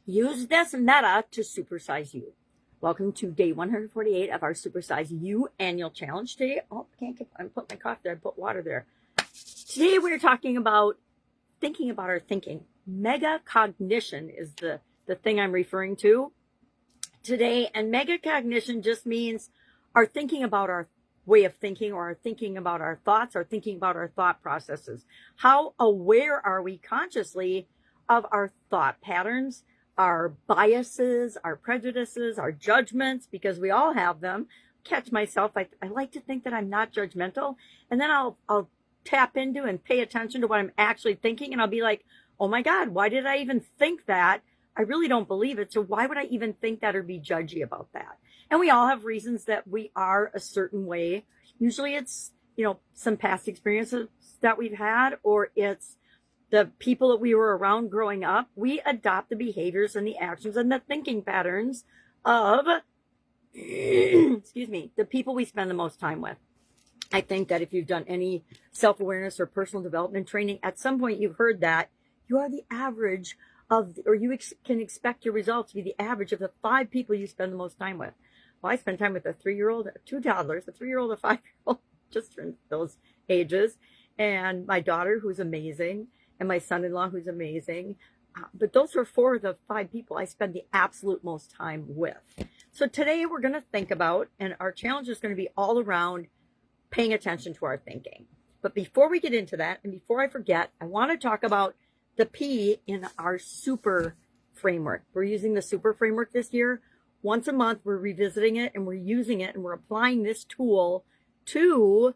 Use this meta to supersize you. Welcome to day 148 of our Supersize You annual challenge. Today, I'm putting my cough there, I put water there. Today we're talking about thinking about our thinking. Metacognition is the thing I'm referring to today. And metacognition just means our thinking about our way of thinking, or our thinking about our thoughts, or thinking about our thought processes. How aware are we consciously of our thought patterns, our biases, our prejudices, our judgments, because we all have them. Catch myself. I like to think that I'm not judgmental, and then I'll tap into and pay attention to what I'm actually thinking, and I'll be like, oh my God, why did I even think that? I really don't believe it, so why would I even think that or be judgy about that? And we all have reasons that we are a certain way. Usually it's, some past experiences that we've had, or it's the people that we were around growing up. We adopt the behaviors and the actions and the thinking patterns of, the people we spend the most time with. I think that if you've done any self-awareness or personal development training, at some point you've heard that you are the average of, or you can expect your results to be the average of the 5 people you spend the most time with. Well, I spend time with a 3-year-old, 2 toddlers, a 3-year-old, a 5-year-old, just in those ages, and my daughter, who's amazing, and my son-in-law, who's amazing. But those are 4 of the 5 people I spend the absolute most time with. So today we're going to think about, and our challenge is going to be all around paying attention to our thinking. But before we get into that, and before I forget, I want to talk about the P in our super framework. We're using the super framework this year. Once a month, we're revisiting it, and we're using it, and we're applying this tool to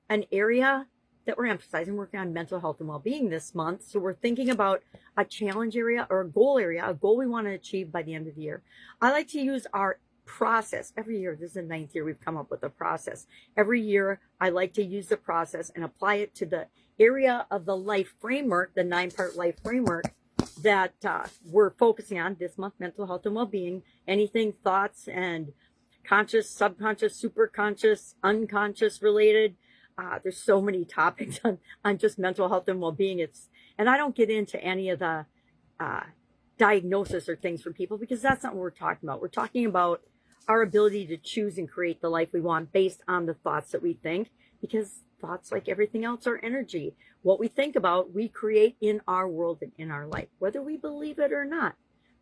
an area that we're emphasizing, working on mental health and well-being this month. So we're thinking about a challenge area or a goal we want to achieve by the end of the year. I like to use our process every year. This is the 9th year we've come up with a process. Every year, I like to use the process and apply it to the area of the life framework, the 9-part life framework that we're focusing on this month: mental health and well-being, anything thoughts and conscious, subconscious, superconscious, unconscious related. There's so many topics on just mental health and well-being. And I don't get into any of the diagnosis or things for people, because that's not what we're talking about. We're talking about our ability to choose and create the life we want based on the thoughts that we think, because thoughts, like everything else, are energy. What we think about, we create in our world and in our life, whether we believe it or not,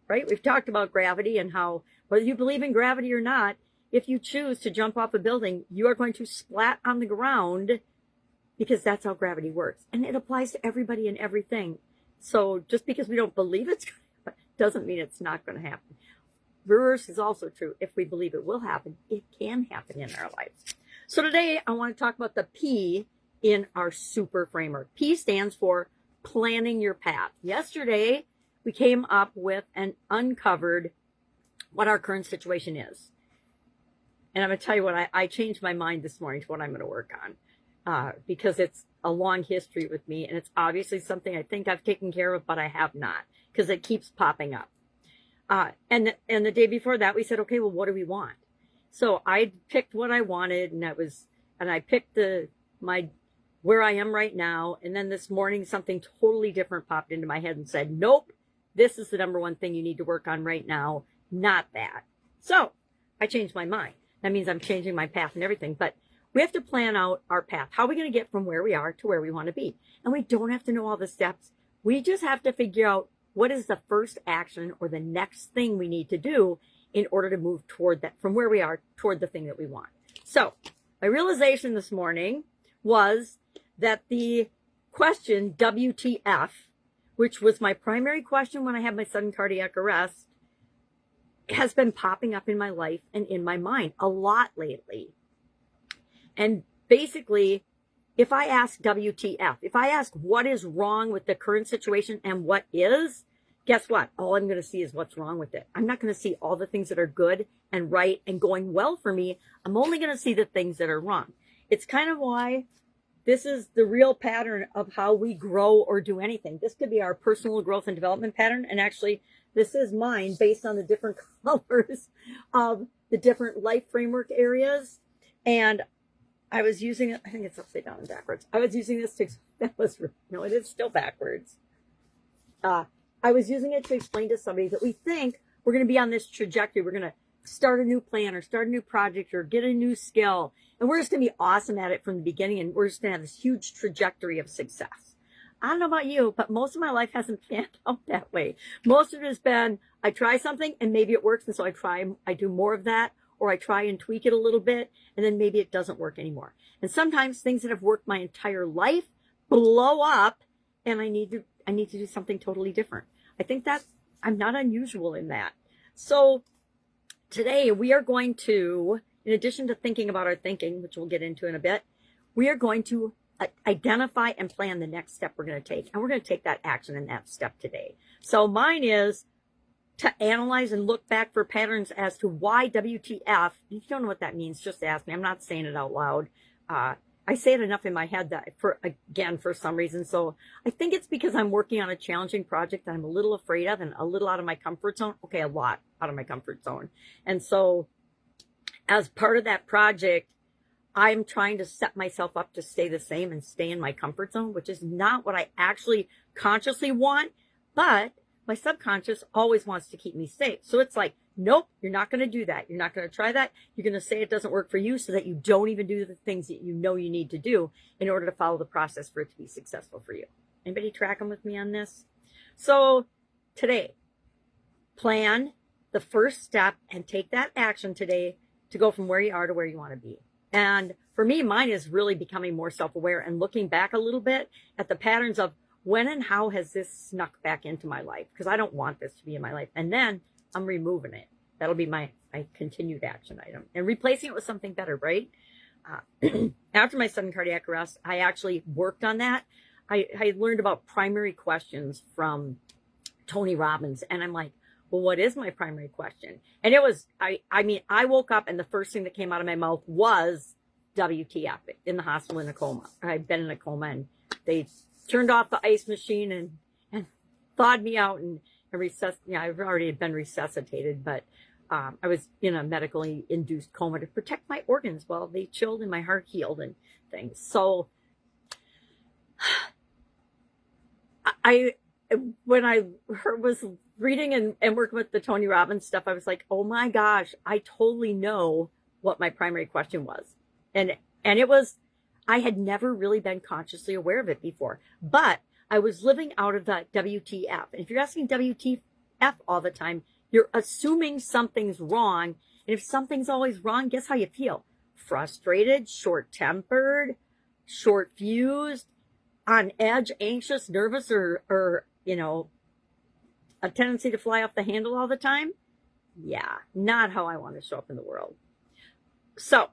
right? We've talked about gravity and how, whether you believe in gravity or not, if you choose to jump off a building, you are going to splat on the ground, because that's how gravity works. And it applies to everybody and everything. So just because we don't believe it's going to happen doesn't mean it's not going to happen. Reverse is also true. If we believe it will happen, it can happen in our lives. So today I want to talk about the P in our super framework. P stands for planning your path. Yesterday, we came up with and uncovered what our current situation is. And I'm going to tell you what, I changed my mind this morning to what I'm going to work on, because it's a long history with me, and it's obviously something I think I've taken care of, but I have not, because it keeps popping up. And the day before that, we said, okay, well, what do we want? So I picked what I wanted, and I picked where I am right now. And then this morning, something totally different popped into my head and said, nope, this is the number one thing you need to work on right now, not that. So I changed my mind. That means I'm changing my path and everything, but we have to plan out our path. How are we going to get from where we are to where we want to be? And we don't have to know all the steps. We just have to figure out what is the first action or the next thing we need to do in order to move toward that, from where we are toward the thing that we want. So my realization this morning was that the question WTF, which was my primary question when I had my sudden cardiac arrest, has been popping up in my life and in my mind a lot lately. And basically, if I ask WTF, if I ask what is wrong with the current situation and what is, guess what? All I'm going to see is what's wrong with it. I'm not going to see all the things that are good and right and going well for me. I'm only going to see the things that are wrong. It's kind of why this is the real pattern of how we grow or do anything. This could be our personal growth and development pattern. And actually, this is mine based on the different colors of the different life framework areas. And I was using it, I think it's upside down and backwards. I was using this to, no, it is still backwards. I I was using it to explain to somebody that we think we're going to be on this trajectory. We're going to start a new plan or start a new project or get a new skill. And we're just going to be awesome at it from the beginning. And we're just going to have this huge trajectory of success. I don't know about you, but most of my life hasn't panned out that way. Most of it has been, I try something and maybe it works. And so I do more of that, or I try and tweak it a little bit, and then maybe it doesn't work anymore. And sometimes things that have worked my entire life blow up, and I need to do something totally different. I think that I'm not unusual in that. So today we are going to, in addition to thinking about our thinking, which we'll get into in a bit, we are going to identify and plan the next step we're going to take. And we're going to take that action in that step today. So mine is to analyze and look back for patterns as to why WTF. If you don't know what that means, just ask me. I'm not saying it out loud. I say it enough in my head that for some reason. So I think it's because I'm working on a challenging project that I'm a little afraid of and a little out of my comfort zone. Okay, a lot out of my comfort zone. And so as part of that project, I'm trying to set myself up to stay the same and stay in my comfort zone, which is not what I actually consciously want, but my subconscious always wants to keep me safe. So it's like, nope, you're not going to do that. You're not going to try that. You're going to say it doesn't work for you so that you don't even do the things that you know you need to do in order to follow the process for it to be successful for you. Anybody tracking with me on this? So today, plan the first step and take that action today to go from where you are to where you want to be. And for me, mine is really becoming more self-aware and looking back a little bit at the patterns of when and how has this snuck back into my life? Because I don't want this to be in my life. And then I'm removing it. That'll be my continued action item and replacing it with something better, right? After my sudden cardiac arrest, I actually worked on that. I learned about primary questions from Tony Robbins. And I'm like, well, what is my primary question? And it was, I woke up and the first thing that came out of my mouth was WTF, in the hospital in a coma. I'd been in a coma and they turned off the ice machine and thawed me out and I've already been resuscitated, but I was in a medically induced coma to protect my organs while they chilled and my heart healed and things. So when I was reading and working with the Tony Robbins stuff, I was like, oh my gosh, I totally know what my primary question was. And it was, I had never really been consciously aware of it before, but I was living out of the WTF. And if you're asking WTF all the time, you're assuming something's wrong. And if something's always wrong, guess how you feel? Frustrated, short-tempered, short-fused, on edge, anxious, nervous, or a tendency to fly off the handle all the time. Yeah, not how I want to show up in the world. So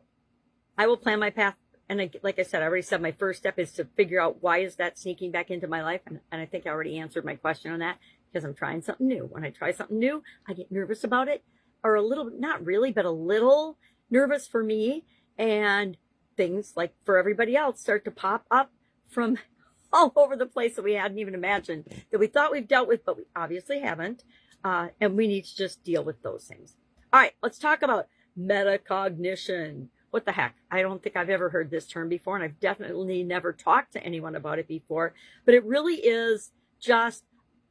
I will plan my path. And like I said, I already said my first step is to figure out why is that sneaking back into my life. And I think I already answered my question on that because I'm trying something new. When I try something new, I get nervous about it, or a little, not really, but a little nervous for me. And things like for everybody else start to pop up from all over the place that we hadn't even imagined, that we thought we've dealt with, but we obviously haven't. And we need to just deal with those things. All right, let's talk about metacognition. What the heck? I don't think I've ever heard this term before, and I've definitely never talked to anyone about it before. But it really is just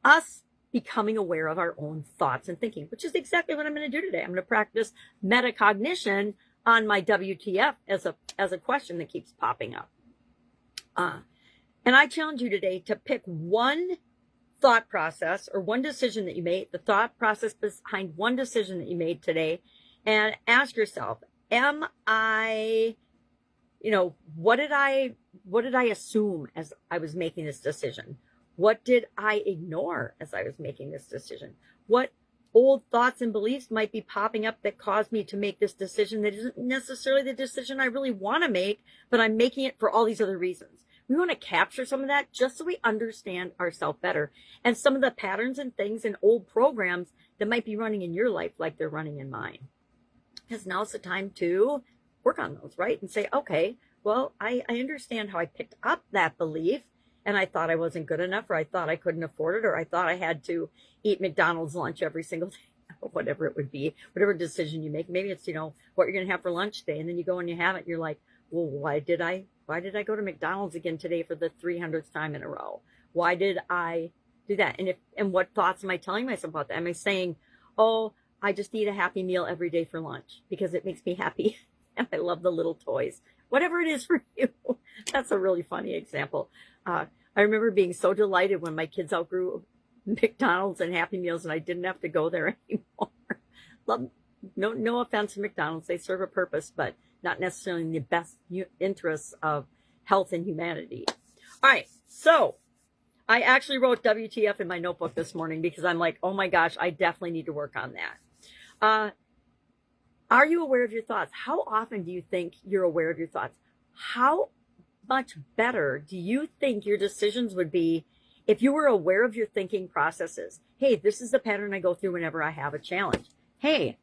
us becoming aware of our own thoughts and thinking, which is exactly what I'm going to do today. I'm going to practice metacognition on my WTF as a question that keeps popping up. And I challenge you today to pick one thought process or one decision that you made, the thought process behind one decision that you made today, and ask yourself, am I, what did I assume as I was making this decision? What did I ignore as I was making this decision? What old thoughts and beliefs might be popping up that caused me to make this decision that isn't necessarily the decision I really want to make, but I'm making it for all these other reasons? We want to capture some of that just so we understand ourselves better and some of the patterns and things and old programs that might be running in your life like they're running in mine. Because now's the time to work on those, right? And say, okay, well, I understand how I picked up that belief and I thought I wasn't good enough, or I thought I couldn't afford it, or I thought I had to eat McDonald's lunch every single day, whatever it would be, whatever decision you make. Maybe it's, what you're going to have for lunch today. And then you go and you have it. And you're like, well, why did I go to McDonald's again today for the 300th time in a row? Why did I do that. And what thoughts am I telling myself about that? Am I saying, oh, I just eat a happy meal every day for lunch because it makes me happy and I love the little toys? Whatever it is for you. That's a really funny example. I remember being so delighted when my kids outgrew McDonald's and Happy Meals and I didn't have to go there anymore. Love, no offense to McDonald's. They serve a purpose, but not necessarily in the best interests of health and humanity. All right. So I actually wrote WTF in my notebook this morning because I'm like, oh my gosh, I definitely need to work on that. Are you aware of your thoughts? How often do you think you're aware of your thoughts? How much better do you think your decisions would be if you were aware of your thinking processes? Hey, this is the pattern I go through whenever I have a challenge. Hey,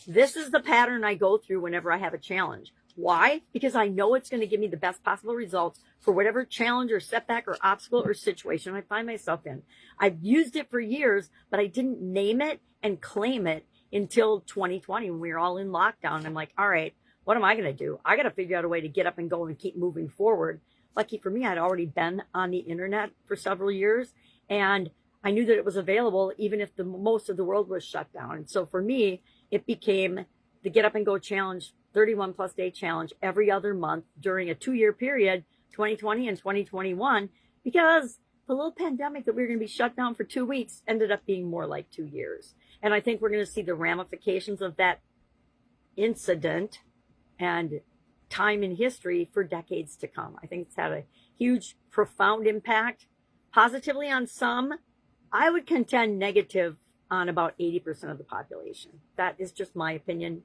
this is the pattern I go through whenever I have a challenge. Why? Because I know it's going to give me the best possible results for whatever challenge or setback or obstacle or situation I find myself in. I've used it for years, but I didn't name it and claim it until 2020 when we were all in lockdown. I'm like, all right, what am I going to do? I got to figure out a way to get up and go and keep moving forward. Lucky for me, I'd already been on the internet for several years, and I knew that it was available even if most of the world was shut down. And so for me, it became the Get Up and Go Challenge, 31 plus day challenge every other month during a 2-year period, 2020 and 2021, because the little pandemic that we were going to be shut down for 2 weeks ended up being more like 2 years. And I think we're going to see the ramifications of that incident and time in history for decades to come. I think it's had a huge, profound impact, positively on some. I would contend negative on about 80% of the population. That is just my opinion.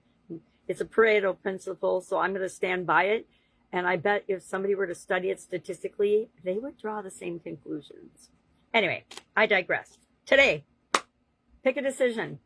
It's a Pareto principle, so I'm going to stand by it. And I bet if somebody were to study it statistically, they would draw the same conclusions. Anyway, I digress. Today, pick a decision.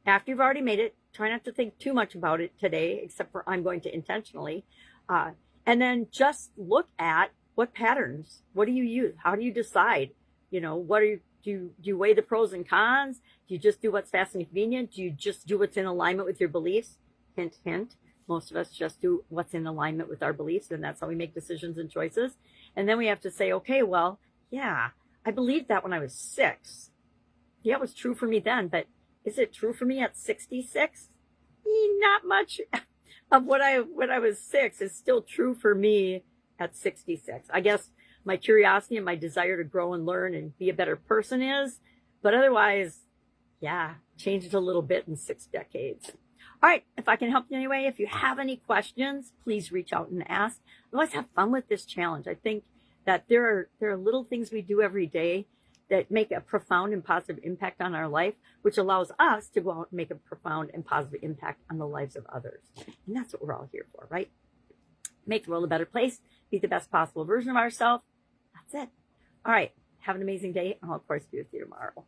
After you've already made it, try not to think too much about it today, except for I'm going to intentionally. And then just look at what patterns, what do you use? How do you decide? You know, what are you, do you weigh the pros and cons? Do you just do what's fast and convenient? Do you just do what's in alignment with your beliefs? Hint, hint. Most of us just do what's in alignment with our beliefs, and that's how we make decisions and choices. And then we have to say, okay, well, yeah, I believed that when I was 6. Yeah, it was true for me then, but is it true for me at 66? Not much of what I was 6 is still true for me at 66. I guess my curiosity and my desire to grow and learn and be a better person is, but otherwise, yeah, changed a little bit in 6 decades. All right, if I can help you anyway, if you have any questions, please reach out and ask. Otherwise, have fun with this challenge. I think that there are little things we do every day that make a profound and positive impact on our life, which allows us to go out and make a profound and positive impact on the lives of others. And that's what we're all here for, right? Make the world a better place, be the best possible version of ourselves. That's it. All right, have an amazing day, and I'll, of course, be with you tomorrow.